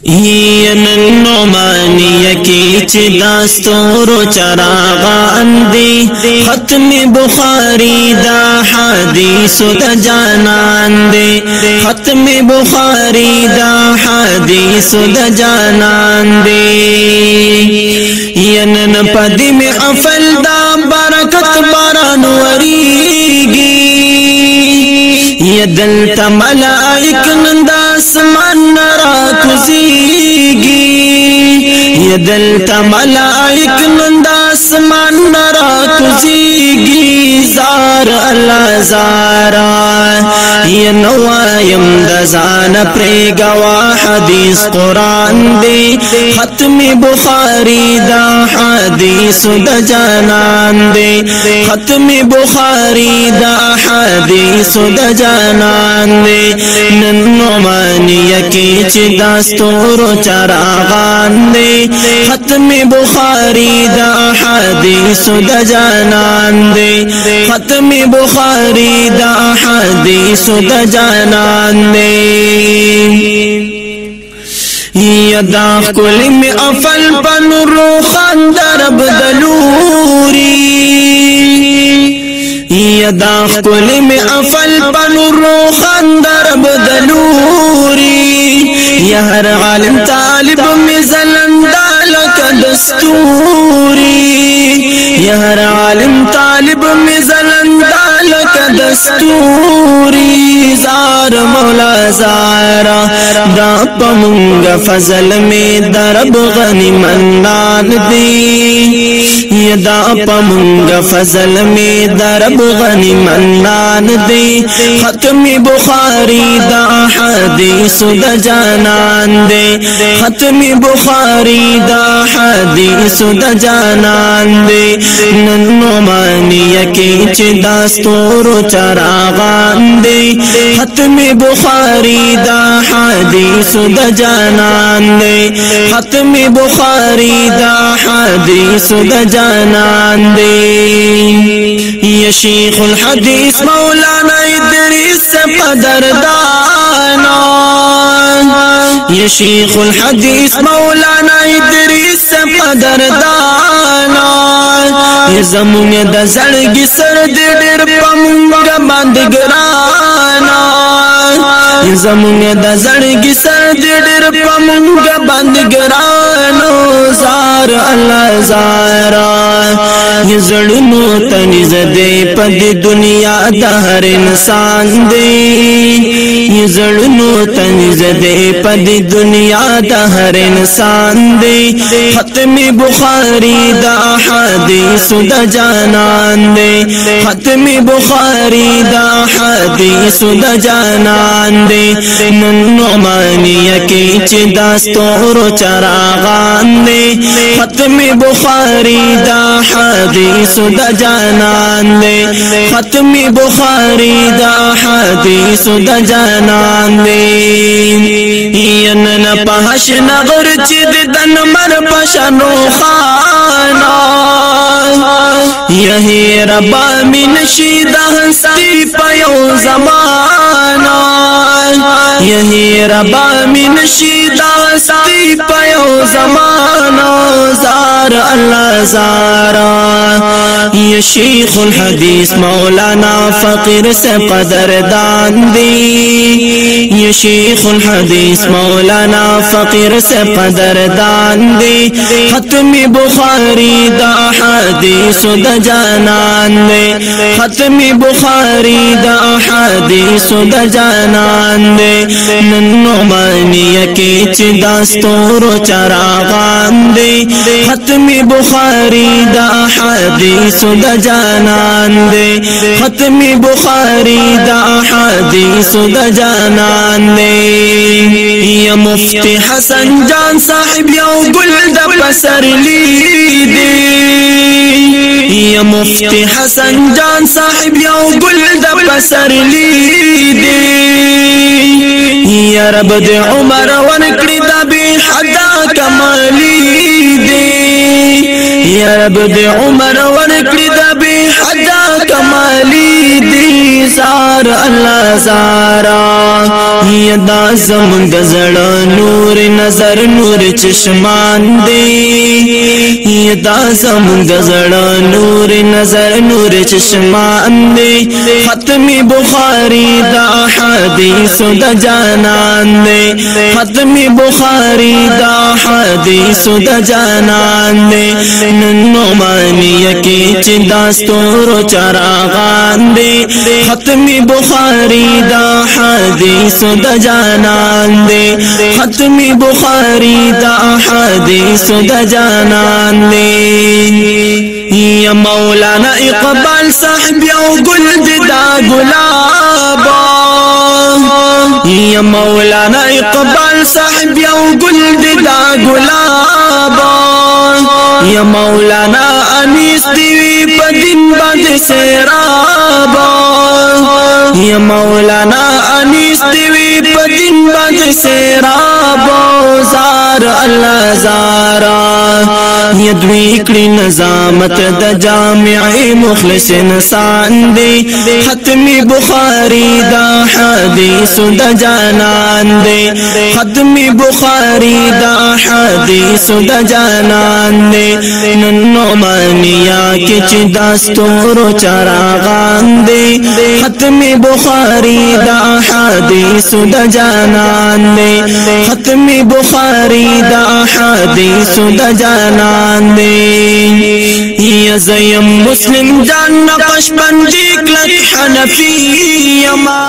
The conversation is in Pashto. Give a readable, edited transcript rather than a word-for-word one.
ین نعمانیه کی چی داستورو چراغان دی ختم بخاری دا حدیثو دا جانان دی ختم بخاری دا حدیثو دا جانان دی ینن پدی میں افل دا برکت باران وریگی یدل تا ملائک نندا اسمان نرا کزیگی یدل تا ملائک نندا اسمان نرا کزیگی زار اللہ زارا ینوایم دزان پریگوا حدیث قرآن دی ختم بخاری دا حدیث دا جانان دی ختم بخاری دا حدیث دا جانان دی نعمانیه کی چی داستورو چراغان دی ختم بخاری دا حدیث دا جانان دی ختم بخاری دا حدیث دا جانان دی یدا کل میں افل پن روخان درب دلوری یدا کل میں افل پن روخان درب دلوری یا ہر عالم طالب میں زلندالک دستوری یا ہر عالم طالب میں زلندالک دستوری زار مولا زارا دا پمنگ فضل میں درب غنی منان دی یدا پمنگ فضل میں درب غنی منان دی ختم بخاری دا حدیث دا جانان دی ختم بخاری دا حدیث دا جانان دی نعمانیه کی چی داستورو چراغان دی ختم بخاری دا حدیث دا جانان دی ختم بخاری دا حدیث دا جانان دی یا شیخ الحدیث مولانا ادریس قدردانا یا شیخ الحدیث مولانا ادریس قدردانا یا زمون دا زرگی سر دی دیر پمونگا بندگرانا یا زمون دا زرگی سر دی دیر پمونگا بندگرانا زار اللہ زارا یہ زڑنو تنیز دے پد دنیا دا ہر انسان دے یہ زڑنو تنیز دے پد دنیا دا ہر انسان دے ختم بخاری دا حدیث دا جانان دے ختم بخاری دا حدیث دا جانان دے نعمانیه کی چی داستورو چراغان دے ختم بخاری دا حدیث دا جانان دے ختم بخاری دا حدیث دا جانان دے ینن پہش نغر چید دن مر پشنو خانا یہی ربا من شید ہستی پیو زمانا یہی ربا من شید ہستی پیو زمانا زار اللہ زارا یہ شیخ الحدیث مولانا فقیر سے قدردان دی یہ شیخ الحدیث مولانا فقیر سے قدردان دی ختم بخاری دا حدیث دا جانان دی ختم بخاری دا حدیث دا جانان دی نعمانیه کی چی داستورو چراغان دی ختم بخاری دا حدیث دا جانان دی ختم بخاری دا حدیث دا جانان دی یا مفتی حسن جان صاحب یو گل دا پسر لی دی یا مفتی حسن جان صاحب یو گل دا پسر لی دی یا رب دی عمر ونکڑی دا بی حدا کمالی دی یا رب دی عمر ونکڑی دا بی حدا کمالی دی زار اللہ زارا یدا زمونږ زړه نور نظر نور چشمان دی یدا زمونږ زړه نور نظر نور چشمان دی ختم بخاری دا حدیث د جانان دی ختم بخاری دا حدیث د جانان دی نن نعمانیه کې چې داستور چراغان دی ختم بخاری دا حدیث د جانان دی ختم بخاری دا حدیث د جانان دی یا مولانا اقبال صاحب یو گل دا گلاب یا مولانا اقبال صاحب یو گل دا گلاب یا مولانا انیس دیوی بدن بند سیراب یا مولانا انیس دیوی بدن بند سیراب زار اللہ زارا یدوی کړي نظامت د جامع مخلص انسان دی ختم بخاری دا حدیث د جانان دی ختم بخاری دا حدیث د جانان دی نن نعمانیه کې چې داستور چراغان دی ختم بخاری دا حدیث د جانان دی ختم بخاری دا حدیث د جانان دی یا زیم مسلم جان نقش بندی کلک حنفی یما